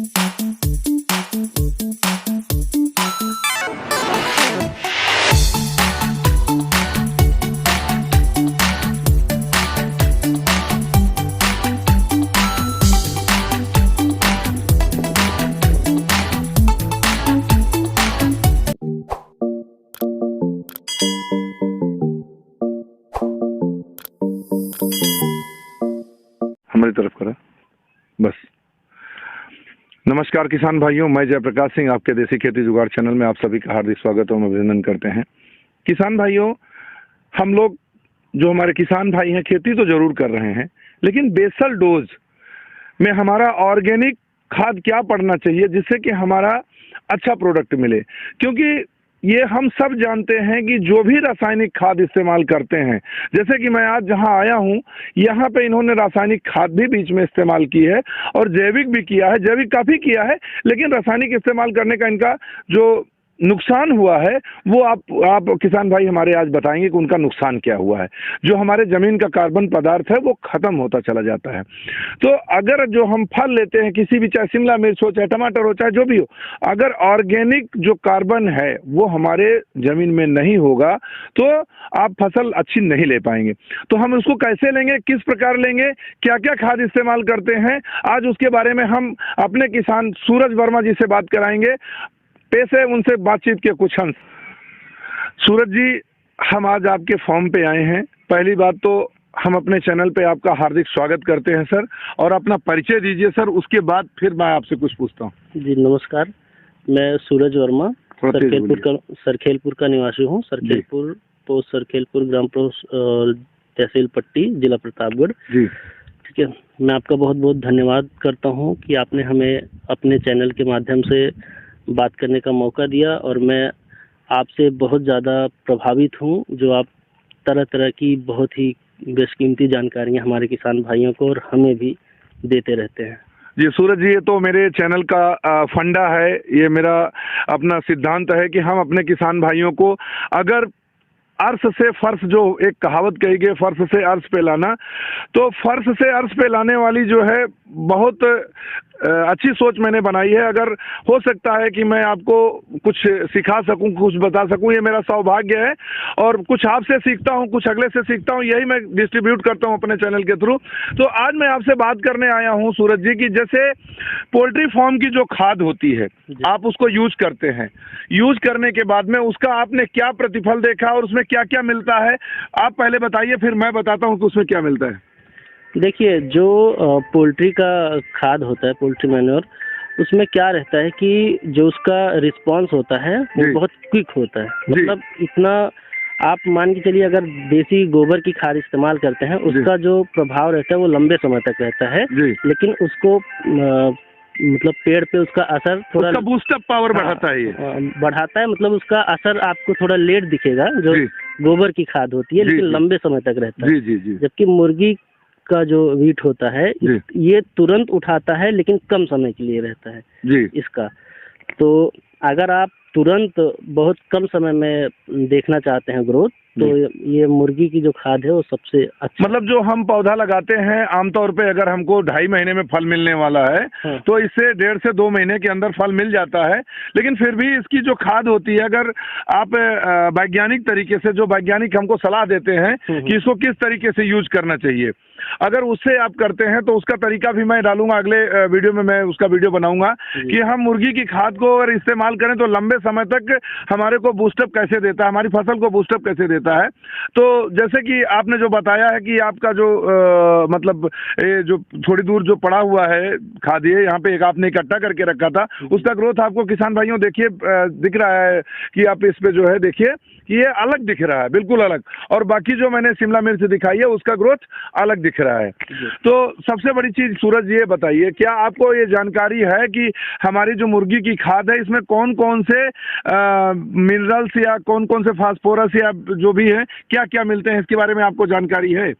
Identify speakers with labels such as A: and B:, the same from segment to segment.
A: हमारी तरफ करा बस। नमस्कार किसान भाइयों, मैं जयप्रकाश सिंह आपके देसी खेती जुगाड़ चैनल में आप सभी का हार्दिक स्वागत और अभिनंदन करते हैं। किसान भाइयों, हम लोग जो हमारे किसान भाई हैं खेती तो जरूर कर रहे हैं, लेकिन बेसल डोज में हमारा ऑर्गेनिक खाद क्या पड़ना चाहिए जिससे कि हमारा अच्छा प्रोडक्ट मिले। क्योंकि ये हम सब जानते हैं कि जो भी रासायनिक खाद इस्तेमाल करते हैं, जैसे कि मैं आज जहां आया हूं यहाँ पे इन्होंने रासायनिक खाद भी बीच में इस्तेमाल की है और जैविक भी किया है, जैविक काफी किया है, लेकिन रासायनिक इस्तेमाल करने का इनका जो नुकसान हुआ है वो आप किसान भाई हमारे आज बताएंगे कि उनका नुकसान क्या हुआ है। जो हमारे जमीन का कार्बन पदार्थ है वो खत्म होता चला जाता है। तो अगर जो हम फल लेते हैं किसी भी, चाहे शिमला मिर्च हो, चाहे टमाटर हो, चाहे जो भी हो, अगर ऑर्गेनिक जो कार्बन है वो हमारे जमीन में नहीं होगा तो आप फसल अच्छी नहीं ले पाएंगे। तो हम उसको कैसे लेंगे, किस प्रकार लेंगे, क्या क्या खाद इस्तेमाल करते हैं, आज उसके बारे में हम अपने किसान सूरज वर्मा जी से बात कराएंगे। पेश है उनसे बातचीत के कुछ अंश। सूरज जी, हम आज आपके फॉर्म पे आए हैं। पहली बात तो हम अपने चैनल पे आपका हार्दिक स्वागत करते हैं सर, और अपना परिचय दीजिए सर, उसके बाद फिर मैं आपसे कुछ पूछता हूँ।
B: जी नमस्कार, मैं सूरज वर्मा सरखेलपुर का निवासी हूँ। सरखेलपुर पोस्ट सरखेलपुर, ग्राम पोस्ट तहसील पट्टी, जिला प्रतापगढ़ जी। ठीक है, मैं आपका बहुत बहुत धन्यवाद करता हूँ कि आपने हमें अपने चैनल के माध्यम से बात करने का मौका दिया, और मैं आपसे बहुत ज़्यादा प्रभावित हूँ जो आप तरह तरह की बहुत ही बेशकीमती जानकारियाँ हमारे किसान भाइयों को और हमें भी देते रहते हैं।
A: जी सूरज जी, ये तो मेरे चैनल का फंडा है, ये मेरा अपना सिद्धांत है कि हम अपने किसान भाइयों को अगर अर्श से फर्श, जो एक कहावत कही गई फर्श से अर्श पे लाना, तो फर्श से अर्श पे लाने वाली जो है बहुत अच्छी सोच मैंने बनाई है। अगर हो सकता है कि मैं आपको कुछ सिखा सकूं, कुछ बता सकूं, ये मेरा सौभाग्य है, और कुछ आपसे सीखता हूं, कुछ अगले से सीखता हूं, यही मैं डिस्ट्रीब्यूट करता हूं अपने चैनल के थ्रू। तो आज मैं आपसे बात करने आया हूं सूरज जी की, जैसे पोल्ट्री फार्म की जो खाद होती है आप उसको यूज करते हैं, यूज करने के बाद में उसका आपने क्या प्रतिफल देखा और उसमें क्या क्या मिलता है, आप पहले बताइए, फिर मैं बताता हूँ कि उसमें क्या मिलता है।
B: देखिए, जो पोल्ट्री का खाद होता है, पोल्ट्री मैन्योर, उसमें क्या रहता है कि जो उसका रिस्पांस होता है वो बहुत क्विक होता है। मतलब इतना आप मान के चलिए, अगर देसी गोबर की खाद इस्तेमाल करते हैं उसका जो प्रभाव रहता है वो लंबे समय तक रहता है, लेकिन उसको मतलब पेड़ पे उसका असर थोड़ा, उसका बूस्टअप पावर बढ़ाता है, बढ़ाता है। मतलब उसका असर आपको थोड़ा लेट दिखेगा जो गोबर की खाद होती है, लेकिन लंबे समय तक रहता है। जबकि मुर्गी का जो वीट होता है ये तुरंत उठाता है, लेकिन कम समय के लिए रहता है इसका। तो अगर आप तुरंत बहुत कम समय में देखना चाहते हैं ग्रोथ, तो ये मुर्गी की जो खाद है वो सबसे अच्छा।
A: मतलब जो हम पौधा लगाते हैं आमतौर पे, अगर हमको 2.5 महीने में फल मिलने वाला है तो इससे 1.5 से 2 महीने के अंदर फल मिल जाता है। लेकिन फिर भी इसकी जो खाद होती है, अगर आप वैज्ञानिक तरीके से, जो वैज्ञानिक हमको सलाह देते हैं कि इसको किस तरीके से यूज करना चाहिए, अगर उससे आप करते हैं तो उसका तरीका भी मैं डालूंगा अगले वीडियो में, मैं उसका वीडियो बनाऊंगा कि हम मुर्गी की खाद को अगर इस्तेमाल करें तो लंबे समय तक हमारे को बूस्टअप कैसे देता है, हमारी फसल को बूस्टअप कैसे देता है। तो जैसे कि आपने जो बताया है कि आपका जो मतलब जो थोड़ी दूर जो पड़ा हुआ है खाद, ये यहाँ पे एक आपने इकट्ठा करके रखा था, उसका ग्रोथ आपको किसान भाइयों देखिए दिख रहा है कि आप इस पे जो है देखिए कि ये अलग दिख रहा है, बिल्कुल अलग, और बाकी जो मैंने शिमला मिर्च दिखाई है उसका ग्रोथ अलग दिख रहा है। तो सबसे बड़ी चीज सूरज ये बताइए, क्या आपको ये जानकारी है कि हमारी जो मुर्गी की खाद है इसमें कौन कौन से मिनरल्स या कौन कौन से फास्फोरस या जो भी है क्या क्या मिलते हैं, इसके बारे में आपको जानकारी है?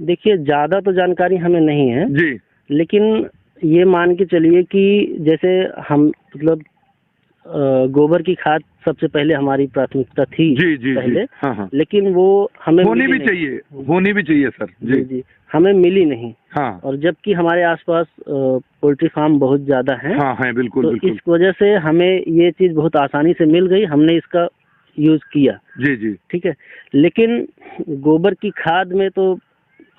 B: देखिए, ज्यादा तो जानकारी हमें नहीं है
A: जी,
B: लेकिन ये मान के चलिए कि जैसे हम मतलब गोबर की खाद सबसे पहले हमारी प्राथमिकता थी।
A: जी
B: पहले।
A: हाँ हाँ।
B: लेकिन वो हमें
A: होनी भी चाहिए सर।
B: जी, हमें मिली नहीं।
A: हाँ।
B: और जबकि हमारे आसपास पोल्ट्री फार्म बहुत ज्यादा हैं।
A: हाँ है, बिल्कुल
B: तो
A: बिल्कुल।
B: इस वजह से हमें ये चीज बहुत आसानी से मिल गई, हमने इसका यूज किया।
A: जी।
B: ठीक है। लेकिन गोबर की खाद में तो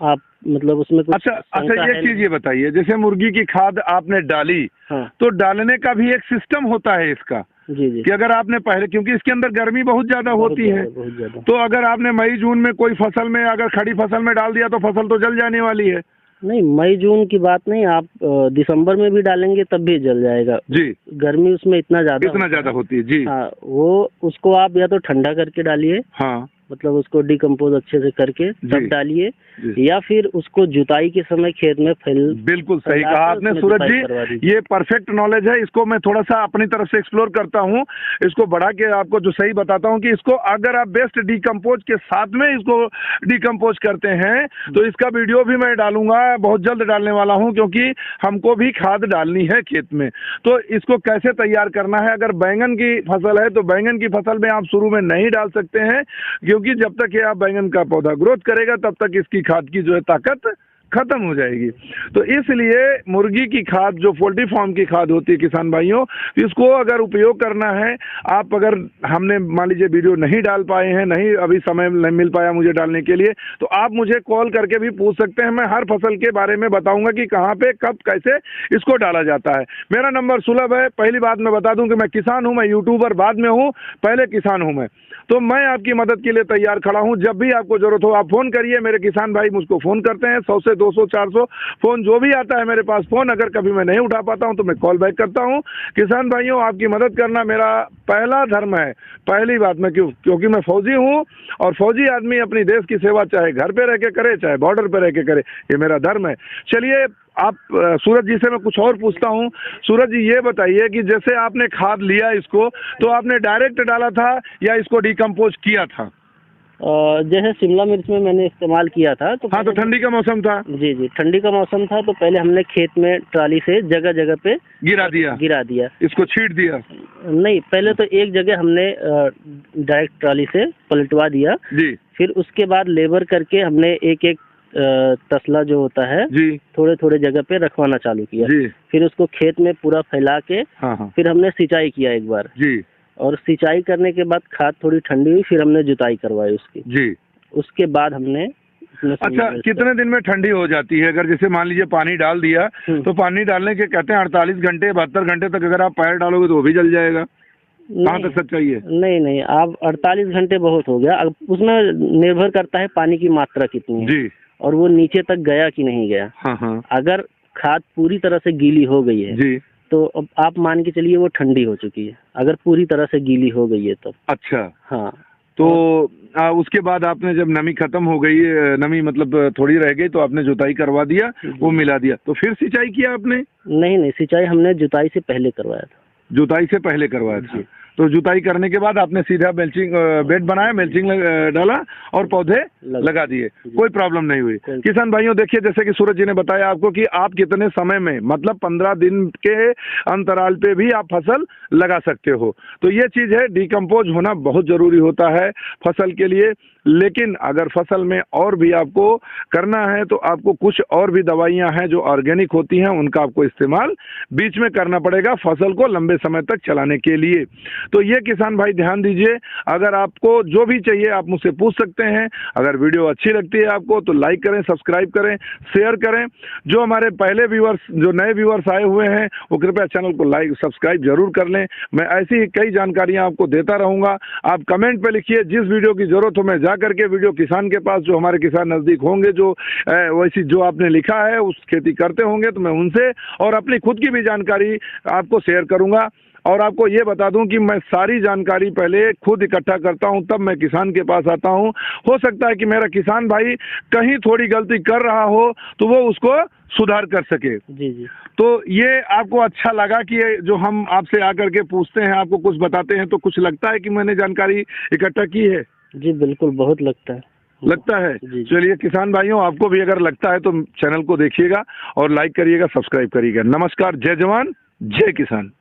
B: आप मतलब उसमें कुछ
A: अच्छा एक चीज ये बताइए, जैसे मुर्गी की खाद आपने डाली,
B: हाँ।
A: तो डालने का भी एक सिस्टम होता है इसका।
B: जी।
A: कि अगर आपने पहले, क्योंकि इसके अंदर गर्मी बहुत ज्यादा होती है,
B: बहुत ज्यादा।
A: तो अगर आपने मई जून में कोई फसल में, अगर खड़ी फसल में डाल दिया तो फसल तो जल जाने वाली है।
B: नहीं, मई जून की बात नहीं, आप दिसंबर में भी डालेंगे तब भी जल जाएगा जी। गर्मी उसमें इतना ज्यादा होती है जी। हाँ, वो उसको आप या तो ठंडा करके डालिए। हाँ, मतलब उसको डिकम्पोज अच्छे से करके तब डालिए, या फिर उसको जुताई के समय खेत में
A: बिल्कुल सही कहा आपने सूरज जी, ये परफेक्ट नॉलेज है। इसको मैं थोड़ा सा अपनी तरफ से एक्सप्लोर करता हूँ, इसको बढ़ा के आपको जो सही बताता हूँ कि इसको अगर आप बेस्ट डिकम्पोज के साथ में इसको डिकम्पोज करते हैं तो इसका वीडियो भी मैं डालूंगा, बहुत जल्द डालने वाला हूँ, क्योंकि हमको भी खाद डालनी है खेत में। तो इसको कैसे तैयार करना है, अगर बैंगन की फसल है तो बैंगन की फसल में आप शुरू में नहीं डाल सकते हैं, क्योंकि जब तक ये आप बैंगन का पौधा ग्रोथ करेगा तब तक इसकी खाद की जो है ताकत खत्म हो जाएगी। तो इसलिए मुर्गी की खाद, जो पोल्ट्री फार्म की खाद होती है किसान भाइयों, इसको अगर उपयोग करना है, आप अगर हमने मान लीजिए वीडियो नहीं डाल पाए हैं, नहीं अभी समय नहीं मिल पाया मुझे डालने के लिए, तो आप मुझे कॉल करके भी पूछ सकते हैं। मैं हर फसल के बारे में बताऊंगा कि कहाँ पे कब कैसे इसको डाला जाता है। मेरा नंबर सुलभ है। पहली बात मैं बता दूं कि मैं किसान हूं, मैं यूट्यूबर बाद में हूं, पहले किसान हूं मैं। तो मैं आपकी मदद के लिए तैयार खड़ा हूं। जब भी आपको जरूरत हो आप फोन करिए, मेरे किसान भाई मुझको फोन करते हैं, 100 से 200 400 फोन जो भी आता है मेरे पास फोन। अगर कभी मैं नहीं उठा पाता हूं तो मैं कॉल बैक करता हूं। किसान भाइयों, आपकी मदद करना मेरा पहला धर्म है। पहली बात मैं क्योंकि मैं फौजी हूं, और फौजी आदमी अपनी देश की सेवा चाहे घर पे रह के करे चाहे बॉर्डर पे रह के करे, ये मेरा धर्म है। चलिए, आप सूरज जी से मैं कुछ और पूछता हूं। सूरज जी ये बताइए कि जैसे आपने खाद लिया इसको, तो आपने डायरेक्ट डाला था या इसको डिकम्पोज किया था?
B: जैसे शिमला मिर्च में मैंने इस्तेमाल किया था तो
A: हाँ, तो ठंडी का मौसम था।
B: जी, ठंडी का मौसम था, तो पहले हमने खेत में ट्राली से जगह जगह पे गिरा दिया, इसको
A: छीट दिया।
B: नहीं, पहले तो एक जगह हमने डायरेक्ट ट्राली से पलटवा दिया जी। फिर उसके बाद लेबर करके हमने एक एक तसला जो होता है जी, थोड़े थोड़े जगह पे रखवाना चालू किया जी। फिर उसको खेत में पूरा फैला के फिर हमने सिंचाई किया एक बार जी। और सिंचाई करने के बाद खाद थोड़ी ठंडी हुई, फिर हमने जुताई करवाई उसकी जी। उसके बाद हमने
A: अच्छा, कितने दिन में ठंडी हो जाती है? अगर जैसे मान लीजिए पानी डाल दिया, तो पानी डालने के कहते हैं 48 घंटे 72 घंटे तक अगर आप पैर डालोगे तो वो भी जल जाएगा। कहाँ तक सच्चाई है?
B: नहीं, आप 48 घंटे बहुत हो गया। अब उसमें निर्भर करता है पानी की मात्रा कितनी है जी, और वो नीचे तक गया कि नहीं गया। हाँ। अगर खाद पूरी तरह से गीली हो गई है जी, तो अब आप मान के चलिए वो ठंडी हो चुकी है, अगर पूरी तरह से गीली हो गई है तो।
A: अच्छा।
B: हाँ,
A: तो उसके बाद आपने जब नमी खत्म हो गई, नमी मतलब थोड़ी रह गई, तो आपने जुताई करवा दिया, वो मिला दिया, तो फिर सिंचाई किया आपने?
B: नहीं, सिंचाई हमने जुताई से पहले करवाया था।
A: जुताई से पहले करवाया था। तो जुताई करने के बाद आपने सीधा मेल्चिंग बेड बनाया, मेल्चिंग डाला और पौधे लगा दिए, कोई प्रॉब्लम नहीं हुई। किसान भाइयों देखिए, जैसे कि सूरज जी ने बताया आपको कि आप कितने समय में, मतलब 15 दिन के अंतराल पे भी आप फसल लगा सकते हो। तो ये चीज है, डिकम्पोज होना बहुत जरूरी होता है फसल के लिए। लेकिन अगर फसल में और भी आपको करना है तो आपको कुछ और भी दवाइयां हैं जो ऑर्गेनिक होती हैं, उनका आपको इस्तेमाल बीच में करना पड़ेगा फसल को लंबे समय तक चलाने के लिए। तो ये किसान भाई ध्यान दीजिए, अगर आपको जो भी चाहिए आप मुझसे पूछ सकते हैं। अगर वीडियो अच्छी लगती है आपको तो लाइक करें, सब्सक्राइब करें, शेयर करें। जो हमारे पहले व्यूअर्स, जो नए व्यूअर्स आए हुए हैं, वो कृपया चैनल को लाइक सब्सक्राइब जरूर कर लें। मैं ऐसी ही कई जानकारियां आपको देता रहूंगा। आप कमेंट पे लिखिए, जिस वीडियो की जरूरत हो मैं करके वीडियो किसान के पास, जो हमारे किसान नजदीक होंगे, जो वैसी जो आपने लिखा है उस खेती करते होंगे, तो मैं उनसे और अपनी खुद की भी जानकारी आपको शेयर करूंगा। और आपको ये बता दूं कि मैं सारी जानकारी पहले खुद इकट्ठा करता हूं, तब मैं किसान के पास आता हूं। हो सकता है कि मेरा किसान भाई कहीं थोड़ी गलती कर रहा हो तो वो उसको सुधार कर सके जी। तो ये आपको अच्छा लगा कि जो हम आपसे आकर के पूछते हैं, आपको कुछ बताते हैं, तो कुछ लगता है कि मैंने जानकारी इकट्ठा की है?
B: जी बिल्कुल, बहुत लगता है।
A: चलिए किसान भाइयों, आपको भी अगर लगता है तो चैनल को देखिएगा और लाइक करिएगा, सब्सक्राइब करिएगा। नमस्कार, जय जवान जय किसान।